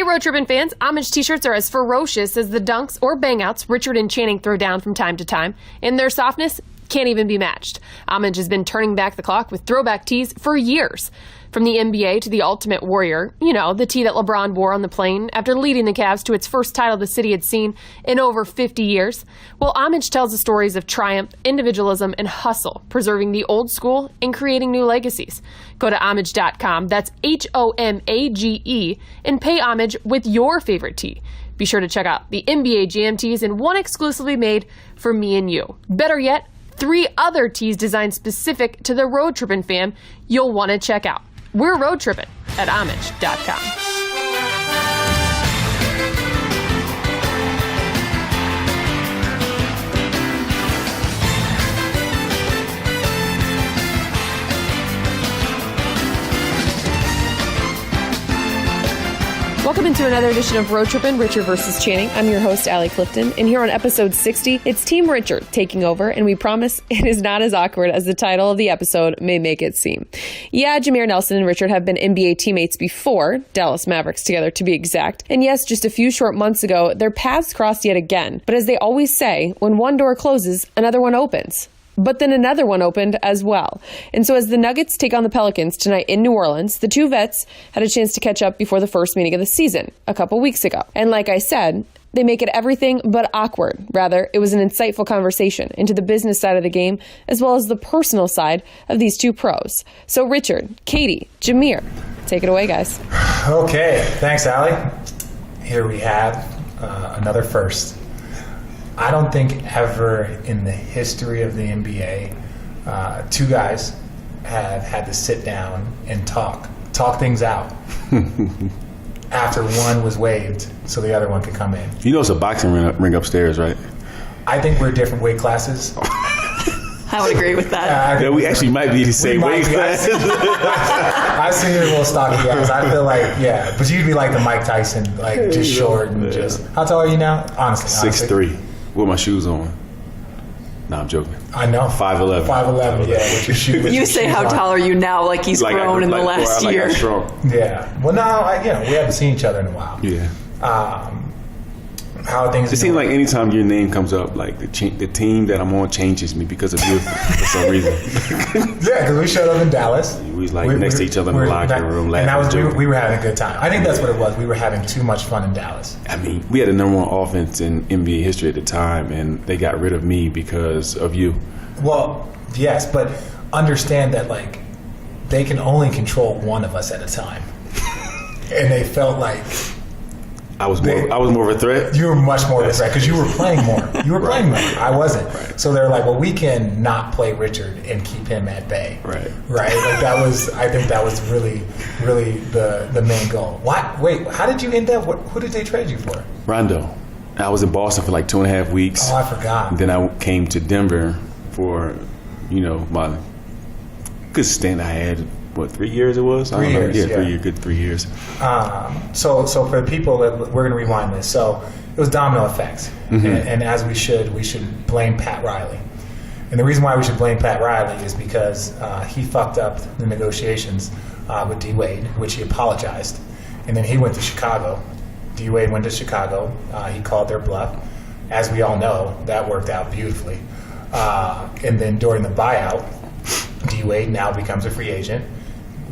Hey, Road Trippin' fans, Homage t-shirts are as ferocious as the dunks or bangouts Richard and Channing throw down from time to time, and their softness can't even be matched. Homage has been turning back the clock with throwback tees for years. From the NBA to the Ultimate Warrior, you know, the tee that LeBron wore on the plane after leading the Cavs to its first title the city had seen in over 50 years. Well, Homage tells the stories of triumph, individualism, and hustle, preserving the old school and creating new legacies. Go to homage.com, that's HOMAGE, and pay homage with your favorite tee. Be sure to check out the NBA Jam tees and one exclusively made for me and you. Better yet, 3 other tees designed specific to the Road Trippin' fam you'll want to check out. We're Road Trippin' at homage.com. Welcome into another edition of Road Trippin', Richard versus Channing. I'm your host, Allie Clifton, and here on episode 60, it's Team Richard taking over, and we promise it is not as awkward as the title of the episode may make it seem. Yeah, Jameer Nelson and Richard have been NBA teammates before, Dallas Mavericks together to be exact, and yes, just a few short months ago, their paths crossed yet again. But as they always say, when one door closes, another one opens. But then another one opened as well. And so as the Nuggets take on the Pelicans tonight in New Orleans, the two vets had a chance to catch up before the first meeting of the season a couple weeks ago. And like I said, they make it everything but awkward. Rather, it was an insightful conversation into the business side of the game as well as the personal side of these two pros. So Richard, Katie, Jameer, take it away, guys. Okay, thanks, Allie. Here we have another first. I don't think ever in the history of the NBA, two guys have had to sit down and talk things out after one was waived so the other one could come in. You know it's a boxing ring upstairs, right? I think we're different weight classes. I would agree with that. Yeah, we actually might be the same weight class. I've seen your little stocky guys. I feel like, yeah. But you'd be like the Mike Tyson, like just short and just. How tall are you now? Honestly. 6'3". With my shoes on. No, I'm joking. I know. 5'11". 5'11", yeah. With your shoes. You say how tall are you now? Like he's grown in the last year. Yeah. Well, no, we haven't seen each other in a while. Yeah. How are things? It seems like anytime your name comes up, like the team that I'm on changes me because of you for some reason. Yeah, because we showed up in Dallas. We was next to each other in the locker room, and we were having a good time. I think that's what it was. We were having too much fun in Dallas. I mean, we had the number 1 offense in NBA history at the time, and they got rid of me because of you. Well, yes, but understand that like they can only control one of us at a time, and they felt like. I was more of a threat. You were much more of a threat because you were playing more. You were playing more. I wasn't. Right. So they're like, well, we can not play Richard and keep him at bay. Right. Right. Like I think that was really, really the main goal. What? Wait, how did you end up? Who did they trade you for? Rondo. I was in Boston for like 2.5 weeks. Oh, I forgot. Then I came to Denver for, my good stint I had. What, 3 years it was? 3 years, yeah. 3 years, good 3 years. So for the people, we're going to rewind this. So it was domino effects. Mm-hmm. And as we should blame Pat Riley. And the reason why we should blame Pat Riley is because he fucked up the negotiations with D-Wade, which he apologized. And then he went to Chicago. D-Wade went to Chicago. He called their bluff. As we all know, that worked out beautifully. And then during the buyout, D-Wade now becomes a free agent.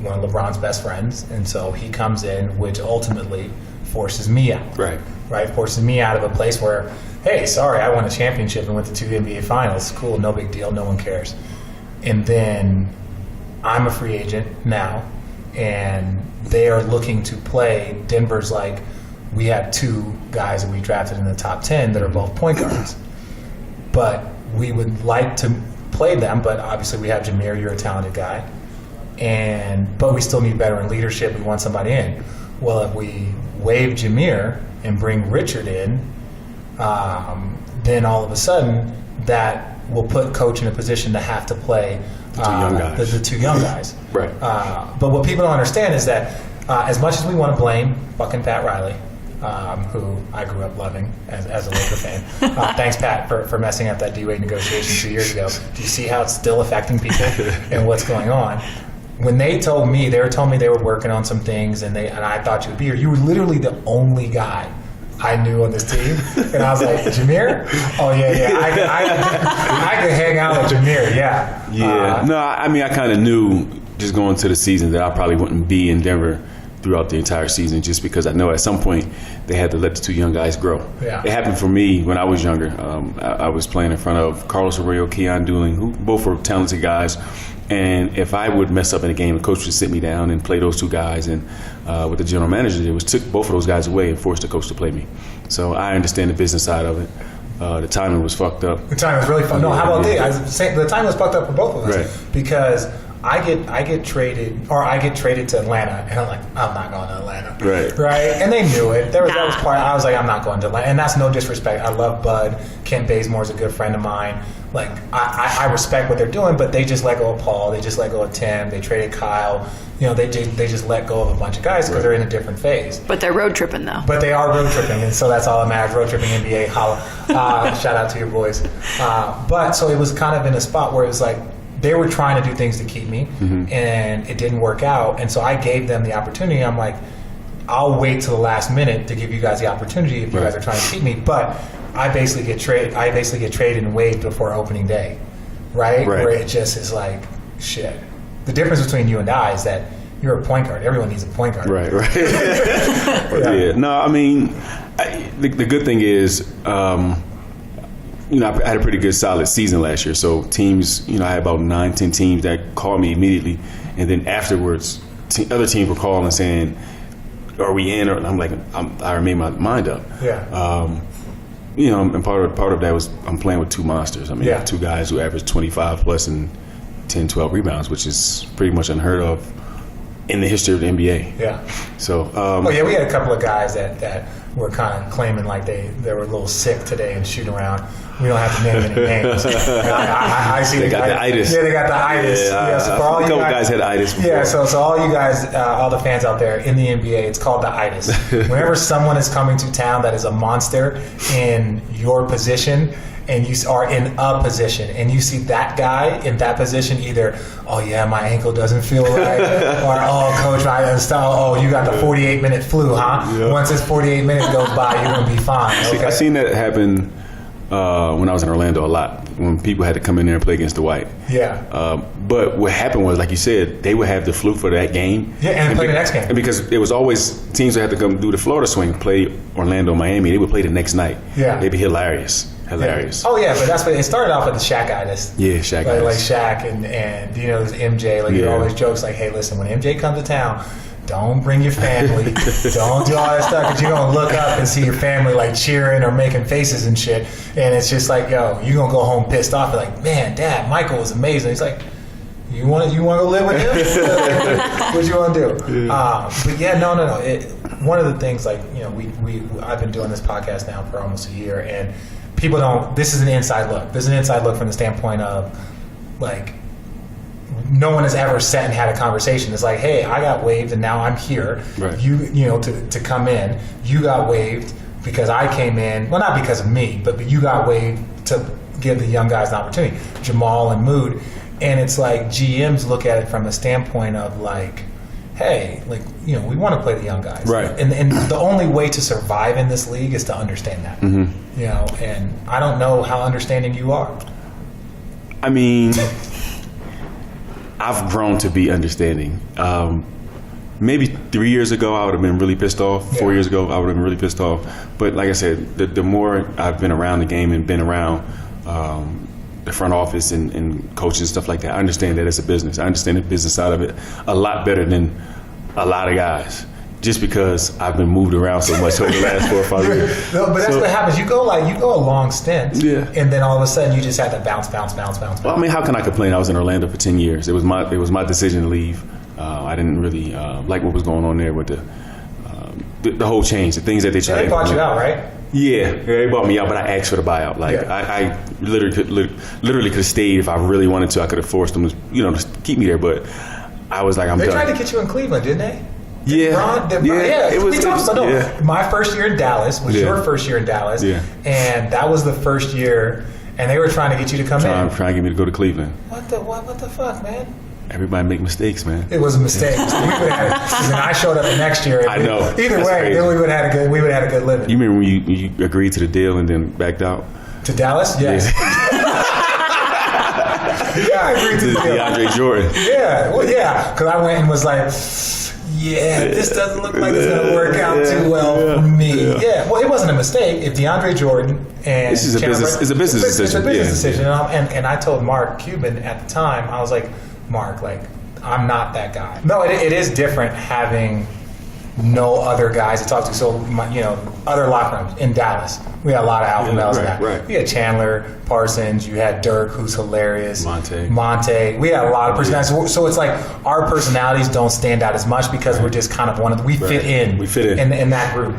One of LeBron's best friends, and so he comes in, which ultimately forces me out. Right. Forces me out of a place where, hey, sorry, I won a championship and went to 2 NBA finals. Cool, no big deal, no one cares. And then I'm a free agent now, and they are looking to play. Denver's like, we have 2 guys that we drafted in the top 10 that are both point guards, but we would like to play them. But obviously, we have Jameer. You're a talented guy. But we still need veteran leadership. We want somebody in. Well, if we waive Jameer and bring Richard in, then all of a sudden that will put coach in a position to have to play the 2 young guys. Right. But what people don't understand is that as much as we want to blame fucking Pat Riley, who I grew up loving as a Laker fan. Thanks, Pat, for messing up that D-Wade negotiation 2 years ago. Do you see how it's still affecting people and what's going on? when they told me they were working on some things, and I thought you would be here. You were literally the only guy I knew on this team, and I was like, Jameer? Oh yeah, I could hang out with Jameer. Yeah. No, I mean, I kind of knew just going to the season that I probably wouldn't be in Denver throughout the entire season, just because I know at some point they had to let the two young guys grow. Yeah. It happened for me when I was younger. I was playing in front of Carlos Arroyo, Keon Dooling, who both were talented guys. And if I would mess up in a game, the coach would sit me down and play those two guys. And with the general manager, it was took both of those guys away and forced the coach to play me. So I understand the business side of it. The timing was fucked up. The timing was really fucked. No, how about the timing was fucked up for both of us, right? Because I get traded to Atlanta, and I'm like, I'm not going to Atlanta, right? And they knew it. That was part. I was like, I'm not going to Atlanta, and that's no disrespect. I love Bud. Kent Bazemore's a good friend of mine. Like, I respect what they're doing, but they just let go of Paul. They just let go of Tim. They traded Kyle. You know, they just let go of a bunch of guys because they're in a different phase. But they're road tripping, though. But they are road tripping, and so that's all that matters. Road tripping NBA, holla. Shout out to your boys. But so it was kind of in a spot where it was like, they were trying to do things to keep me, and it didn't work out. And so I gave them the opportunity. I'm like, I'll wait till the last minute to give you guys the opportunity if you guys are trying to keep me. But I basically get traded and waived before opening day, right? Where it just is like, shit. The difference between you and I is that you're a point guard. Everyone needs a point guard. Right. Yeah. No, I mean, the good thing is, you know, I had a pretty good solid season last year. So teams, you know, I had about 9-10 teams that called me immediately, and then afterwards, other teams were calling and saying, "Are we in?" Or I'm like, I made my mind up. Yeah. You know, and part of that was I'm playing with two monsters. I mean, two guys who average 25 plus and 10, 12 rebounds, which is pretty much unheard of in the history of the NBA. Yeah. So. We had a couple of guys that were kind of claiming like they were a little sick today and shooting around. We don't have to name any names. I see they got the itis. Yeah, they got the itis. So for all a couple guys had itis before. Yeah, so all you guys, all the fans out there in the NBA, it's called the itis. Whenever someone is coming to town that is a monster in your position, and you are in a position, and you see that guy in that position, either, oh yeah, my ankle doesn't feel right, or oh coach, you got the 48-minute flu, huh? Yeah. Once this 48 minutes goes by, you're gonna be fine. Okay? I seen that happen when I was in Orlando a lot, when people had to come in there and play against the White. Yeah. But what happened was, like you said, they would have the flu for that game. Yeah, and play the next game. And because it was always teams that had to come do the Florida swing, play Orlando, Miami, they would play the next night. Yeah. They'd be hilarious. Yeah. Oh yeah, but that's what it started off with the Shaq-itis. Yeah, Shaq-itis. Like Shaq and you know, there's MJ. Like he always jokes like, hey, listen, when MJ comes to town, don't bring your family. Don't do all that stuff, because you're gonna look up and see your family like cheering or making faces and shit. And it's just like, yo, you're gonna go home pissed off. You're like, man, Dad, Michael was amazing. He's like, you want to go live with him? What you want to do? But yeah, no. One of the things, like, you know, I've been doing this podcast now for almost a year, and people don't. This is an inside look. This is an inside look from the standpoint of, like, no one has ever sat and had a conversation. It's like, hey, I got waived and now I'm here. Right. You know, to come in. You got waived because I came in. Well, not because of me, but you got waived to give the young guys an opportunity. Jamal and Mood. And it's like GMs look at it from a standpoint of like, hey, like, you know, we want to play the young guys. Right. And the only way to survive in this league is to understand that. Mm-hmm. You know, and I don't know how understanding you are. I mean, I've grown to be understanding. Maybe 3 years ago, I would have been really pissed off. 4 years ago, I would have been really pissed off. But like I said, the more I've been around the game and been around the front office and coaches and stuff like that, I understand that it's a business. I understand the business side of it a lot better than a lot of guys, just because I've been moved around so much over the last 4 or 5 years. No, but that's what happens. You go a long stint, yeah, and then all of a sudden you just have to bounce. Well, I mean, how can I complain? I was in Orlando for 10 years. It was my decision to leave. I didn't really like what was going on there with the whole change, the things that they tried. They bought you out, right? Yeah, they bought me out, but I asked for the buyout. Like, I literally could have stayed if I really wanted to. I could have forced them to, to keep me there, but I was like, I'm done. They tried to get you in Cleveland, didn't they? Yeah. It was. My first year in Dallas was your first year in Dallas, and that was the first year, and they were trying to get you to come in. Trying to get me to go to Cleveland. What the fuck, man? Everybody make mistakes, man. It was a mistake. So we would have had, and I showed up the next year. I know. Either That's way, crazy. then we would have had a good living. You remember when you agreed to the deal and then backed out? To Dallas? Yes. Yeah, I agreed to the deal. DeAndre Jordan. Yeah, well, yeah, because I went and was like, yeah, this doesn't look like it's going to work out too well for me. Yeah, well, it wasn't a mistake. If DeAndre Jordan and This is a business. It's a business decision. It's a business Yeah. decision, and I told Mark Cuban at the time, I was like, Mark, like, I'm not that guy. No, it is different having no other guys to talk to. So, other locker rooms in Dallas, we had a lot of alpha males. Right. We had Chandler, Parsons, you had Dirk, who's hilarious. Monte. We had a lot of personalities. So it's like our personalities don't stand out as much because we're just kind of we fit in. We fit in that group.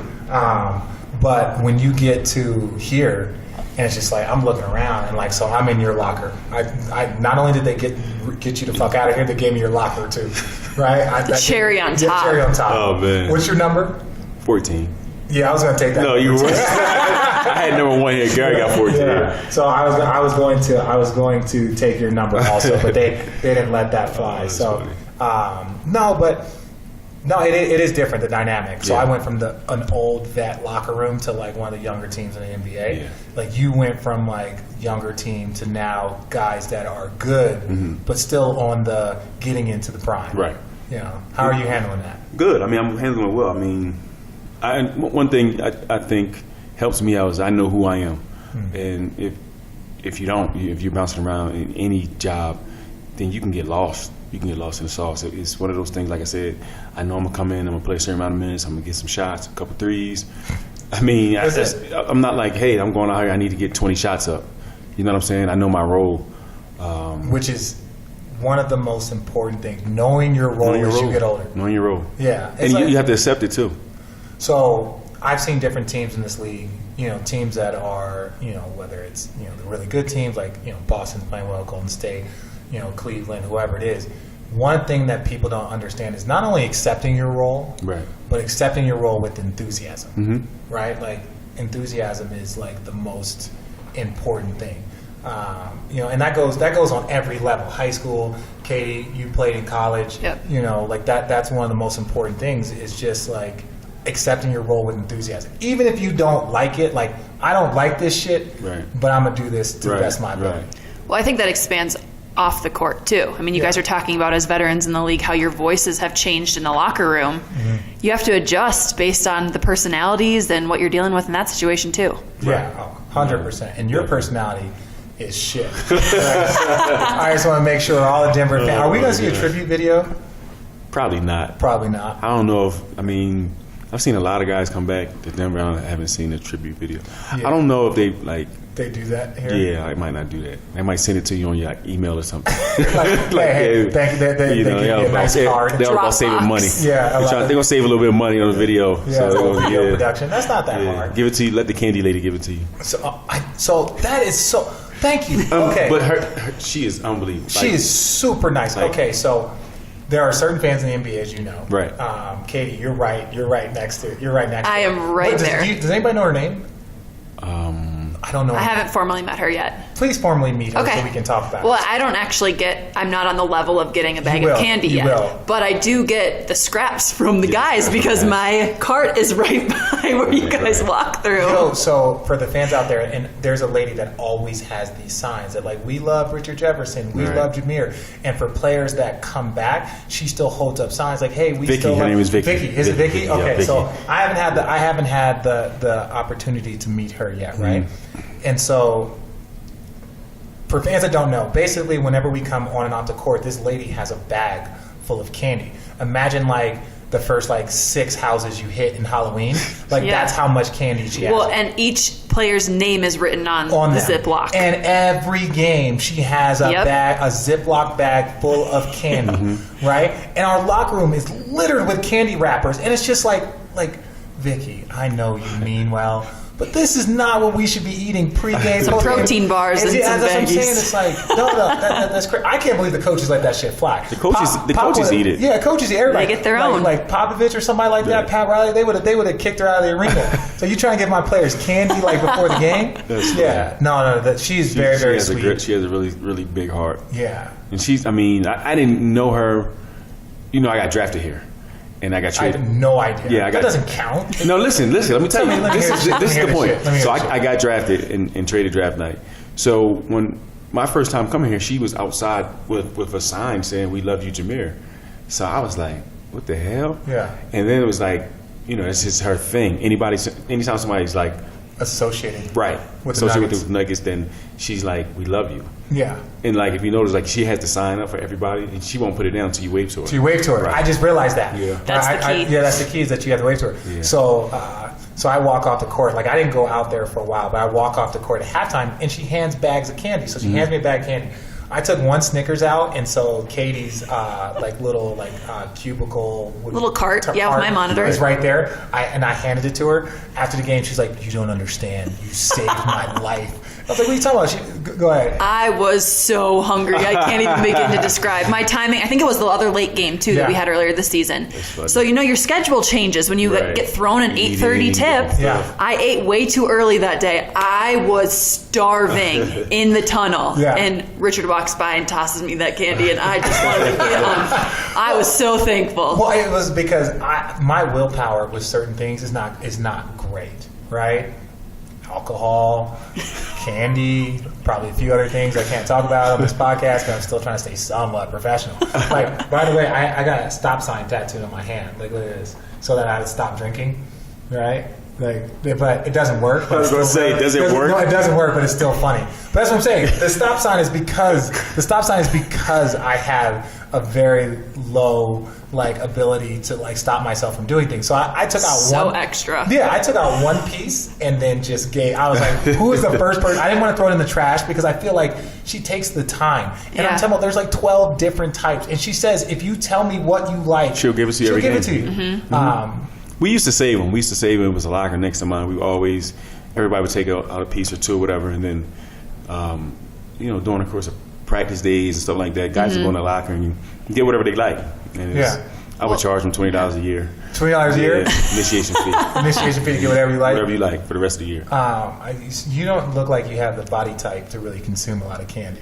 But when you get to here, and it's just like I'm looking around and like, so I'm in your locker. I not only did they get you the fuck out of here, they gave me your locker too, right? Cherry on top. Cherry on top. Oh man. What's your number? 14. Yeah, I was gonna take that. No, you were. I had number 1 here. Gary got 14. Yeah. So I was going to take your number also, but they didn't let that fly. So No, it is different, the dynamic. So I went from an old vet locker room to like one of the younger teams in the NBA. Yeah. Like you went from like younger team to now guys that are good, but still on the getting into the prime. Right. How are you handling that? Good. I mean, I'm handling it well. I mean, one thing I think helps me out is I know who I am, and if you're bouncing around in any job, then you can get lost. You can get lost in the sauce. It's one of those things, like I said, I know I'm going to come in, I'm going to play a certain amount of minutes, I'm going to get some shots, a couple threes. I mean, I'm not like, hey, I'm going out here, I need to get 20 shots up. You know what I'm saying? I know my role. Which is one of the most important things, knowing your role as you get older. Knowing your role. Yeah. And you have to accept it, too. So I've seen different teams in this league, teams that are, whether it's, the really good teams like, Boston's playing well, Golden State, Cleveland, whoever it is. One thing that people don't understand is not only accepting your role, right, but accepting your role with enthusiasm, Mm-hmm. right? Like enthusiasm is like the most important thing, and that goes on every level. High school, Katie, you played in college, Yep. Like that's one of the most important things. Is just like accepting your role with enthusiasm, even if you don't like it. Like I don't like this shit, right, but I'm gonna do this to the best of my ability. Right. Well, I think that expands off the court too. I mean, you guys are talking about as veterans in the league how your voices have changed in the locker room. You have to adjust based on the personalities and what you're dealing with in that situation too. Yeah, 100%. And your personality is shit. I just want to make sure all the Denver fans. Are we going to see a tribute video? Probably not. Probably not. I don't know if, I've seen a lot of guys come back to Denver. I haven't seen a tribute video. Yeah. I don't know if they They do that here? Yeah, I might not do that. They might send it to you on your email or something. Hey, thank you. They give you a nice card. They're all about saving money. Yeah, they're going to save a little bit of money on the video. Yeah, video production. That's not that hard. Give it to you. Let the candy lady give it to you. So that is so. Thank you. Okay. But her, she is unbelievable. She is super nice. Okay, so there are certain fans in the NBA, as you know. Right. Katie, you're right. You're right next to. I am right there. Does anybody know her name? I don't know. I haven't formally met her yet. Please formally meet her Okay. so we can talk about it. Well, I don't actually I'm not on the level of getting a bag of candy You yet. will. But I do get the scraps from the guys because my cart is right by where you guys walk through. So for the fans out there, and there's a lady that always has these signs that like, we love Richard Jefferson, we love Jameer. And for players that come back, she still holds up signs like, hey, we Vicky, still her love name is Vicky. Vicky. Is it Vicky? Yeah, Okay, Vicky. so I haven't had the opportunity to meet her yet, right? And so for fans that don't know, basically whenever we come on and off the court, this lady has a bag full of candy. Imagine like the first like 6 houses you hit in Halloween. Like that's how much candy she has. Well, and each player's name is written on the them. Ziploc. And every game she has a Ziploc bag full of candy, right? And our locker room is littered with candy wrappers, and it's just like Vicky, I know you mean well, but this is not what we should be eating pre-game. Protein bars and some that's what I'm saying. veggies. It's like, that's crazy. I can't believe the coaches let that shit fly. The coaches eat it. Yeah, coaches eat everybody. They get their own. Like Popovich or somebody like that, Pat Riley, they would have kicked her out of the arena. So you trying to give my players candy like before the game? That's No, she's very, very sweet. She has a really, really big heart. Yeah. And she's, I mean, I didn't know her. You know, I got drafted here. And I got I traded. had no idea. Yeah, that doesn't count. No, listen. Let me tell you. This is the point. So I got drafted and traded draft night. So when my first time coming here, she was outside with a sign saying, "We love you, Jameer." So I was like, "What the hell?" Yeah. And then it was like, you know, it's just her thing. Anytime somebody's like Associated. right With the associated Nuggets. with Nuggets, then she's like, "We love you." Yeah. And like, if you notice, like she has to sign up for everybody, and she won't put it down until you wave to her. So you wave to her. Right. I just realized that. Yeah. That's the key. Yeah, that's the key, is that you have to wave to her. Yeah. So I walk off the court. Like, I didn't go out there for a while, but I walk off the court at halftime, and she hands bags of candy. So she hands me a bag of candy. I took one Snickers out, and so Katie's little cubicle Little cart, yeah, with my monitor. is right there. I handed it to her after the game. She's like, "You don't understand. You saved my life." I was like, "What are you talking about?" Go ahead. I was so hungry. I can't even begin to describe. My timing, I think it was the other late game, too, that we had earlier this season. funny. So, you know, your schedule changes when you Right. get thrown an 8:30 tip. Yeah. I ate way too early that day. I was starving in the tunnel. Yeah. And Richard walks by and tosses me that candy, and I just wanted to get him. I was so thankful. Well, it was because my willpower with certain things is not great, right? Alcohol, candy, probably a few other things I can't talk about on this podcast, but I'm still trying to stay somewhat professional. Like, by the way, I got a stop sign tattooed on my hand. Like, look at this. So that I would stop drinking, right? Like, but it doesn't work. I was going to say, does it work? No, it doesn't work, but it's still funny. But that's what I'm saying. The stop sign is because I have a very low ability to stop myself from doing things. So I took out one extra. Yeah, I took out one piece and then just gave. I was like, who is the first person? I didn't want to throw it in the trash because I feel like she takes the time. And I'm talking about there's 12 different types, and she says if you tell me what you like, She'll give it to you every She'll give game. it to you. Mm-hmm. We used to save them. It was a locker next to mine. Everybody would take out a piece or two or whatever, and then, during the course of practice days and stuff like that, guys would go in the locker and you get whatever they like. And I would charge them $20 a year. $20 a year? Initiation fee. Initiation fee to get whatever you like? Whatever you like for the rest of the year. You don't look like you have the body type to really consume a lot of candy.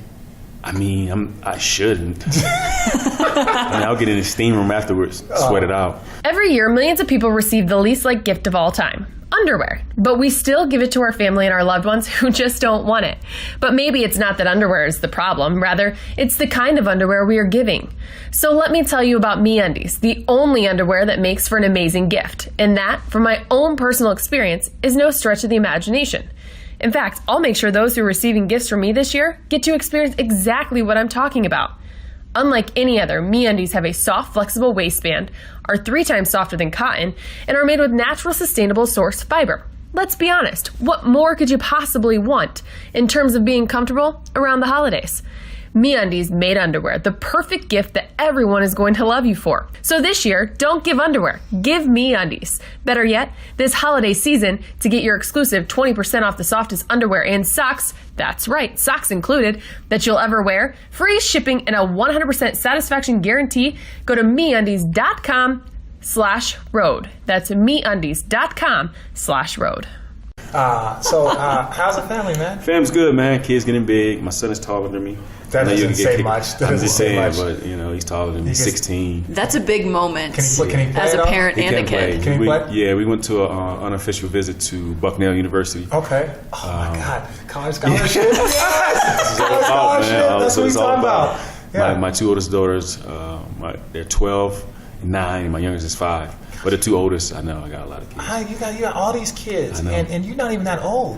I mean, I shouldn't. I'll get in the steam room afterwards, sweat it out. Every year, millions of people receive the least liked gift of all time, underwear. But we still give it to our family and our loved ones who just don't want it. But maybe it's not that underwear is the problem. Rather, it's the kind of underwear we are giving. So let me tell you about MeUndies, the only underwear that makes for an amazing gift. And that, from my own personal experience, is no stretch of the imagination. In fact, I'll make sure those who are receiving gifts from me this year get to experience exactly what I'm talking about. Unlike any other, MeUndies have a soft, flexible waistband, are 3 times softer than cotton, and are made with natural, sustainable source fiber. Let's be honest, what more could you possibly want in terms of being comfortable around the holidays? MeUndies made underwear, the perfect gift that everyone is going to love you for. So this year, don't give underwear, give MeUndies. Better yet, this holiday season, to get your exclusive 20% off the softest underwear and socks, that's right, socks included, that you'll ever wear, free shipping and a 100% satisfaction guarantee, go to MeUndies.com/road. That's MeUndies.com/road. So how's the family, man? Fam's good, man. Kids getting big. My son is taller than me. That doesn't say much. I'm just saying, but he's taller than me. 16. That's a big moment. Can he play as a parent He and a can play. kid. Can he play? Yeah, we went to an unofficial visit to Bucknell University. Okay. Oh my God, college scholarship. Yes. College Man. scholarship. That's what we're talking about. Yeah. My 2 oldest daughters, they're 12 and 9, and my youngest is 5. But the 2 oldest, I know I got a lot of kids. You got all these kids, I know. and you're not even that old.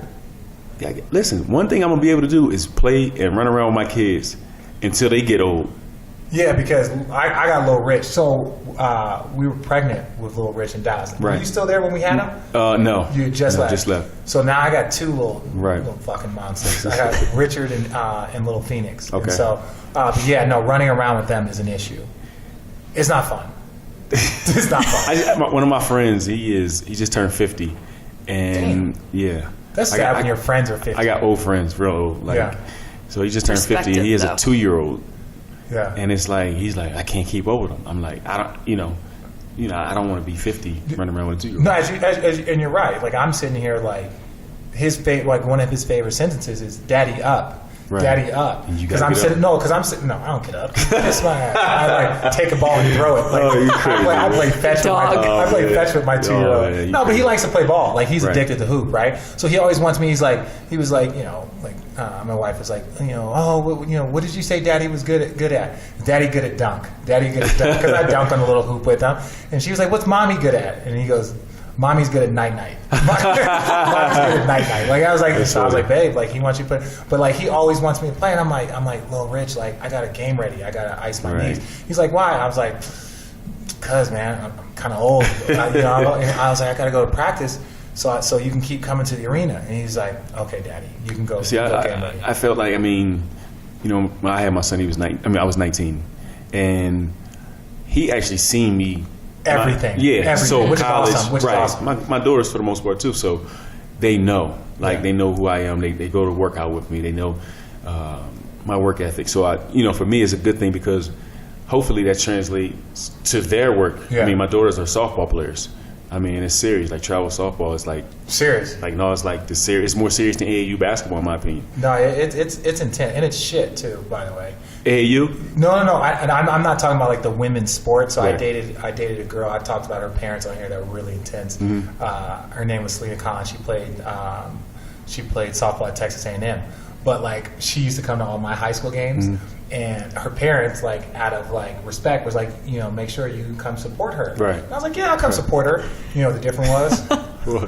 Yeah, listen, one thing I'm gonna be able to do is play and run around with my kids until they get old. Yeah, because I got Lil Rich. So we were pregnant with Lil Rich in Dallas. Were Right. you still there when we had him? No. You just left. Just left. So now I got 2 little Right. fucking monsters. I got Richard and Little Phoenix. Okay. And so, but running around with them is an issue. It's not fun. It's not fun. One of my friends, he just turned 50, and That's sad when your friends are 50. I got old friends, real old. So he just turned 50, and he has a 2-year-old. Yeah. And it's like he's like, I can't keep up with him. I'm like, I don't, I don't want to be 50 running around with a 2-year-old. No, and you're right. Like I'm sitting here, like one of his favorite sentences is "Daddy up," Right. Daddy up. And you Because gotta I'm get sitting. up. No, because I'm sitting. No, I don't get up. Kiss my ass. I like take a ball and throw it. Like, Oh, you crazy. I play fetch with my. Dog. I play Oh, yeah. fetch with my 2-year-old. Oh, yeah, you No, but he likes to play ball. Like he's Right. addicted to hoop, right? So he always wants me. He was like, my wife was like, what did you say Daddy was good at? Daddy good at dunk. Daddy good at dunk. Because I dunked on a little hoop with him. And she was like, what's Mommy good at? And he goes, Mommy's good at night-night. Mommy's good at night-night. Like I was like, babe, like he wants you to play, but like he always wants me to play, and I'm like, Lil Rich, like I got a game ready, I gotta ice my Right. knees. He's like, why? I was like, cause man, I'm kind of old. I was like, I gotta go to practice, so you can keep coming to the arena. And he's like, okay, Daddy, you can go. See, go game ready. I felt like, when I had my son, I was 19, and he actually seen me. Everything. Yeah. So which college, is awesome. Which right. is awesome. My daughters, for the most part, too. So they know. Yeah. They know who I am. They go to work out with me. They know my work ethic. So, for me, it's a good thing because hopefully that translates to their work. Yeah. My daughters are softball players. It's serious. Like travel softball is like Serious. like no, it's like the serious. It's more serious than AAU basketball, in my opinion. No, it's intense, and it's shit too. By the way. AAU? No. I'm not talking about like the women's sport. So Right. I dated a girl. I talked about her parents on here that were really intense. Her name was Selena Khan. She played softball at Texas A&M. But like she used to come to all my high school games, and her parents, like out of like respect, was like, make sure you come support her. Right. And I was like, yeah, I'll come support her. The difference was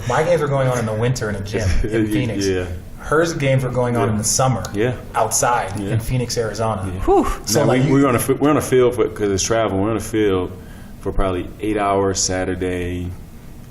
my games were going on in the winter in a gym in Phoenix. Yeah. Hers games were going on in the summer. Yeah. Outside in Phoenix, Arizona. Whew. So Now, like we're on a field because it's travel. We're on a field for probably 8 hours Saturday,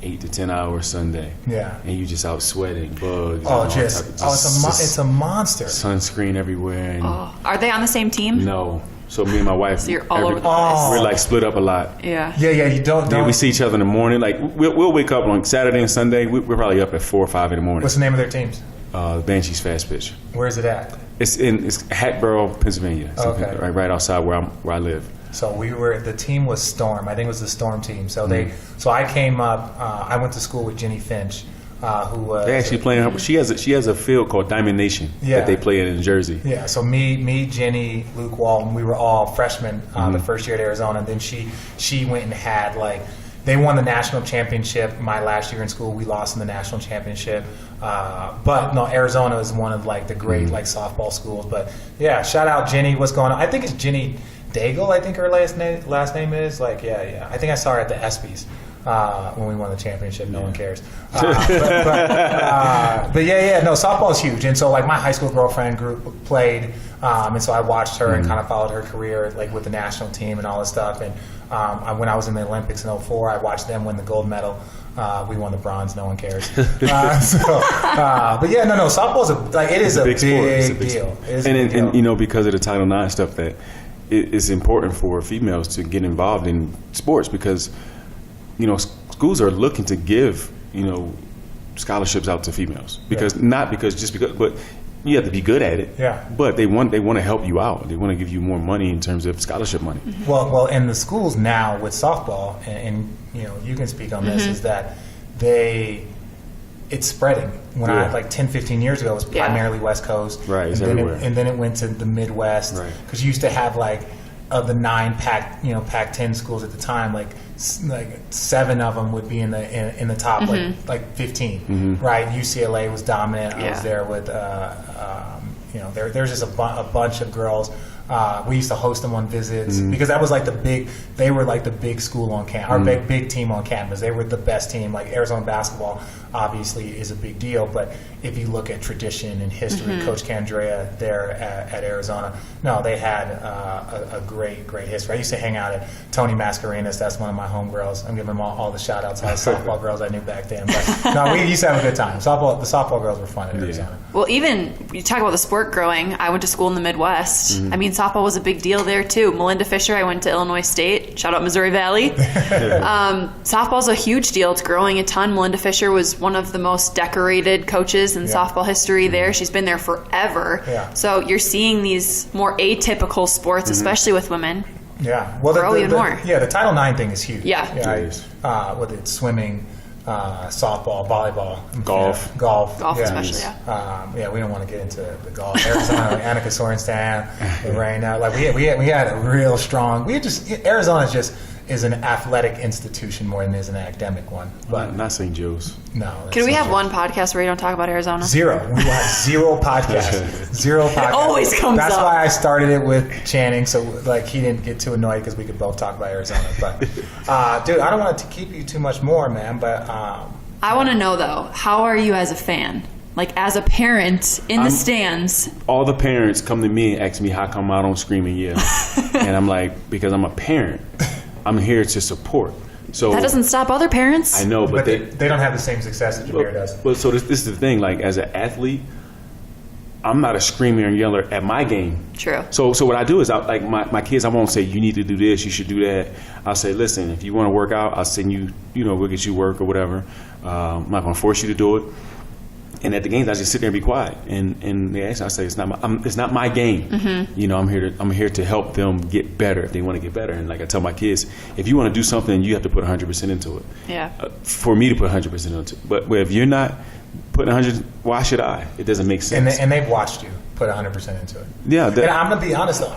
8 to 10 hours Sunday. Yeah. And you just out sweating, bugs. Oh, and all just type of- it's a monster. sunscreen everywhere. And Are they on the same team? No. So me and my wife, So you're all over the place. Oh. we're like split up a lot. Yeah. Yeah, you don't. Yeah, we see each other in the morning. Like we'll wake up on Saturday and Sunday. We're probably up at 4 or 5 in the morning. What's the name of their teams? Banshees Fast Pitch. Where is it at? It's Hatboro, Pennsylvania. It's Okay. right outside where I live. So the team was Storm. I think it was the Storm team. So so I came up. I went to school with Jenny Finch, who was. They actually playing. She has a field called Diamond Nation that they play in Jersey. Yeah, so me, Jenny, Luke Walton, we were all freshmen the first year at Arizona. And then she went and had they won the national championship my last year in school. We lost in the national championship. But no, Arizona is one of the great softball schools. But yeah, shout out Jenny. What's going on? I think it's Jenny Daigle, I think her last name is. Yeah. I think I saw her at the ESPYs. When we won the championship, no one cares. But yeah, no, softball is huge, and so my high school girlfriend group played, and so I watched her and kind of followed her career with the national team and all this stuff. And when I was in the Olympics in 2004, I watched them win the gold medal. We won the bronze. No one cares. But yeah, no, softball is a big sport. It's a big deal. sport. It is a big deal. And because of the Title IX stuff, that it's important for females to get involved in sports because schools are looking to give scholarships out to females because but you have to be good at it. Yeah. But they want to help you out. They want to give you more money in terms of scholarship money. Well, in the schools now with softball, and you can speak on this, is that it's spreading. When I 10, 15 years ago, it was primarily West Coast. Right, it's and then everywhere. and then it went to the Midwest. Right. Because you used to have of the 9 Pac-10 schools at the time, 7 of them would be in the top 15. Right? UCLA was dominant. I was there with there's just a bunch of girls. We used to host them on visits because that was they were the big school on campus, our big team on campus. They were the best team. Arizona basketball obviously is a big deal, but if you look at tradition and history, Coach Candrea there at Arizona, they had a great history. I used to hang out at Tony Mascarenas. That's one of my homegirls. I'm giving them all the shout outs to all the softball girls I knew back then. But no, we used to have a good time. The softball girls were fun at Arizona. Well, even you talk about the sport growing. I went to school in the Midwest. I mean, softball was a big deal there too. Melinda Fisher, I went to Illinois State. Shout out Missouri Valley. Softball's a huge deal. It's growing a ton. Melinda Fisher was one of the most decorated coaches in softball history there. She's been there forever. Yeah. So you're seeing these more atypical sports, especially with women. Yeah, well, grow even more. Yeah, the Title IX thing is huge. Yeah. Whether it's swimming, softball, volleyball, Golf. golf, Especially, yeah. We don't want to get into the golf. Arizona, Annika Sorenstam, right now, like we had a real strong. Arizona is an athletic institution more than it is an academic one. But not St. Joe's. No. Can we have one podcast where you don't talk about Arizona? Zero. We will have zero podcasts. Zero podcasts. It always comes That's up. why I started it with Channing, so like he didn't get too annoyed because we could both talk about Arizona. But dude, I don't want to keep you too much more, man. But I want to know though, how are you as a fan? Like as a parent in the stands? All the parents come to me and ask me how come I don't scream and yell, and I'm like, because I'm a parent. I'm here to support. So That doesn't stop other parents. I know, but they don't have the same success that Jameer does. But so this is the thing. Like as an athlete, I'm not a screamer and yeller at my game. True. So what I do is, my kids, I won't say you need to do this, you should do that. I'll say, listen, if you want to work out, I'll send you. We'll get you work or whatever. I'm not going to force you to do it. And at the games, I just sit there and be quiet. And they ask, I say, it's not my game. Mm-hmm. I'm here to help them get better if they want to get better. And like I tell my kids, if you want to do something, you have to put 100% into it. Yeah. For me to put 100% into it, but if you're not putting 100, why should I? It doesn't make sense. And they've watched you put 100% into it. Yeah. And I'm gonna be honest though,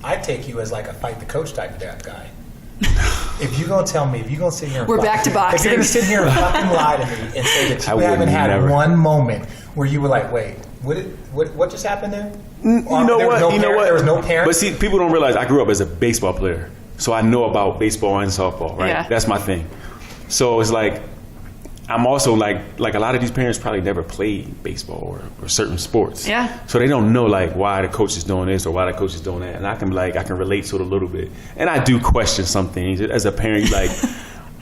I take you as like a fight the coach type of guy. If you're going to tell me, if you're going to sit here and We're back to boxing. If you're going to sit here and fucking lie to me and say that you haven't had one moment where you were like, wait, what just happened there? You know what? There was no parent? But see, people don't realize I grew up as a baseball player. So I know about baseball and softball, right? Yeah. That's my thing. So it's like, I'm also like a lot of these parents probably never played baseball or certain sports. Yeah. So they don't know like why the coach is doing this or why the coach is doing that. And I can relate to it a little bit. And I do question some things. As a parent, you're like,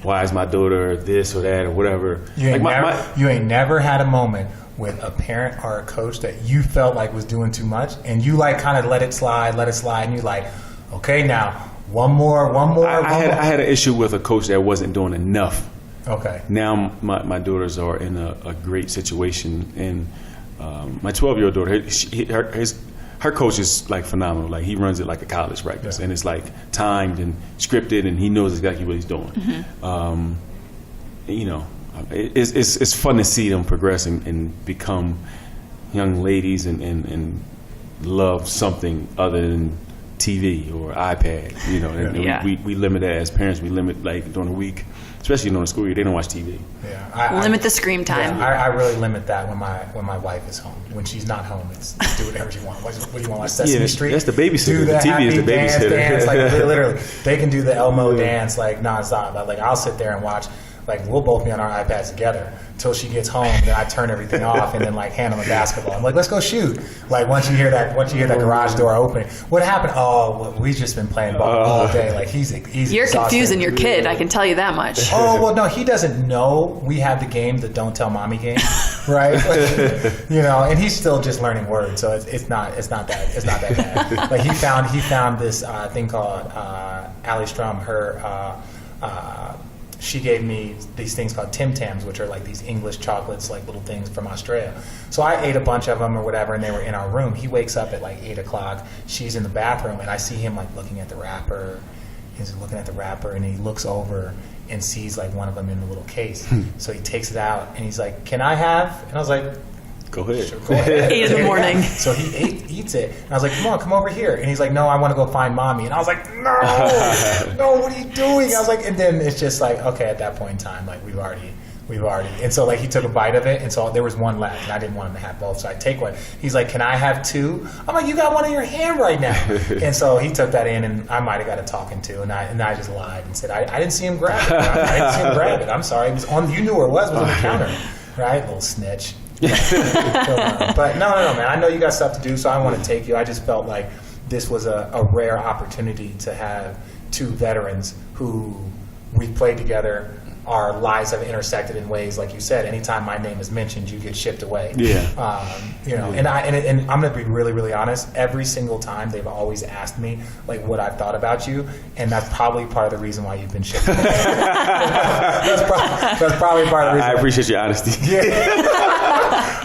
why is my daughter this or that or whatever? You ain't never had a moment with a parent or a coach that you felt like was doing too much and you like kind of let it slide and you're like, okay, now one more. I had an issue with a coach that wasn't doing enough. Okay. Now my daughters are in a great situation, and my 12-year-old daughter, her coach is like phenomenal. Like he runs it like a college practice, and it's like timed and scripted, and he knows exactly what he's doing. Mm-hmm. It's fun to see them progress and become young ladies and love something other than TV or iPad. And we limit that as parents. We limit like during the week. Especially during the school year, they don't watch TV. Yeah, limit the screen time. Yeah, I really limit that when my wife is home. When she's not home, it's do whatever you want. What do you want? Watch Sesame Street? That's the babysitter. Do The TV is the babysitter. Dance, like literally, they can do the Elmo dance like nonstop. Like I'll sit there and watch. Like we'll both be on our iPads together until she gets home. Then I turn everything off and then like hand them a basketball. I'm like, let's go shoot. Like once you hear that garage door opening, what happened? Oh, well, we've just been playing ball all day. Like he's You're exhausted. confusing your kid. I can tell you that much. Oh well, no, he doesn't know we have the game, the don't tell mommy game, right? Like, and he's still just learning words, so it's not that bad. Like he found this thing called Ali Strum. She gave me these things called Tim Tams, which are like these English chocolates, like little things from Australia. So I ate a bunch of them or whatever, and they were in our room. He wakes up at like 8 o'clock. She's in the bathroom, and I see him like looking at the wrapper. He's looking at the wrapper, and he looks over and sees like one of them in the little case. So he takes it out, and he's like, "Can I have?" And I was like, Go ahead. Sure, go ahead. 8 in the morning. So he eats it. And I was like, come over here. And he's like, no, I want to go find mommy. And I was like, no, what are you doing? I was like, and then it's just like, okay, at that point in time, like we've already. And so like he took a bite of it. And so there was one left and I didn't want him to have both. So I take one. He's like, can I have two? I'm like, you got one in your hand right now. And so he took that in and I might've got a talking to. And I just lied and said, I didn't see him grab it. I didn't see him grab it. I'm sorry. It was you knew where it was on the counter. Right? Little snitch. But no, man. I know you got stuff to do, so I want to take you. I just felt like this was a rare opportunity to have two veterans who we played together. Our lives have intersected in ways, like you said. Anytime my name is mentioned, you get shipped away. Yeah. And I'm going to be really, really honest. Every single time, they've always asked me like what I've thought about you, and that's probably part of the reason why you've been shipped away. that's probably part of the reason. I appreciate your honesty. Yeah.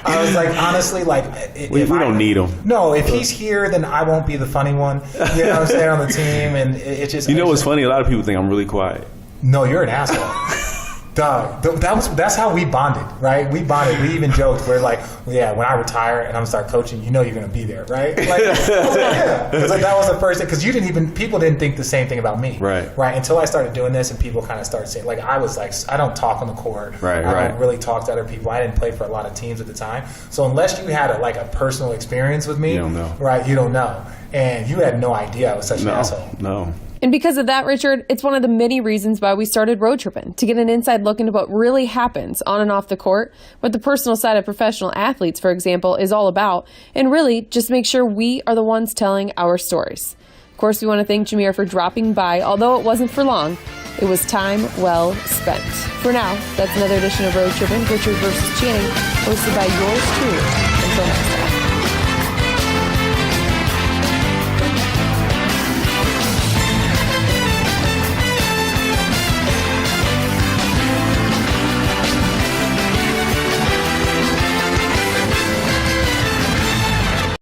I was like, honestly, like we don't need him. No, if he's here, then I won't be the funny one. You know what I'm saying, on the team, and it just. What's funny? A lot of people think I'm really quiet. No, you're an asshole. Dog, that's how we bonded, right? We bonded. We even joked. We're like, well, yeah, when I retire and I'm gonna start coaching, you know you're gonna be there, right? Like, I was like, yeah. It's like that was the first thing because people didn't think the same thing about me, right? Until I started doing this and people kind of started saying, like, I was like, I don't talk on the court, I don't really talk to other people. I didn't play for a lot of teams at the time, so unless you had a personal experience with me, you don't know, right? You don't know, and you had no idea I was such an asshole. No. And because of that, Richard, it's one of the many reasons why we started Road Trippin', to get an inside look into what really happens on and off the court, what the personal side of professional athletes, for example, is all about, and really just make sure we are the ones telling our stories. Of course, we want to thank Jameer for dropping by. Although it wasn't for long, it was time well spent. For now, that's another edition of Road Trippin', Richard versus Channing, hosted by yours truly. Until next time.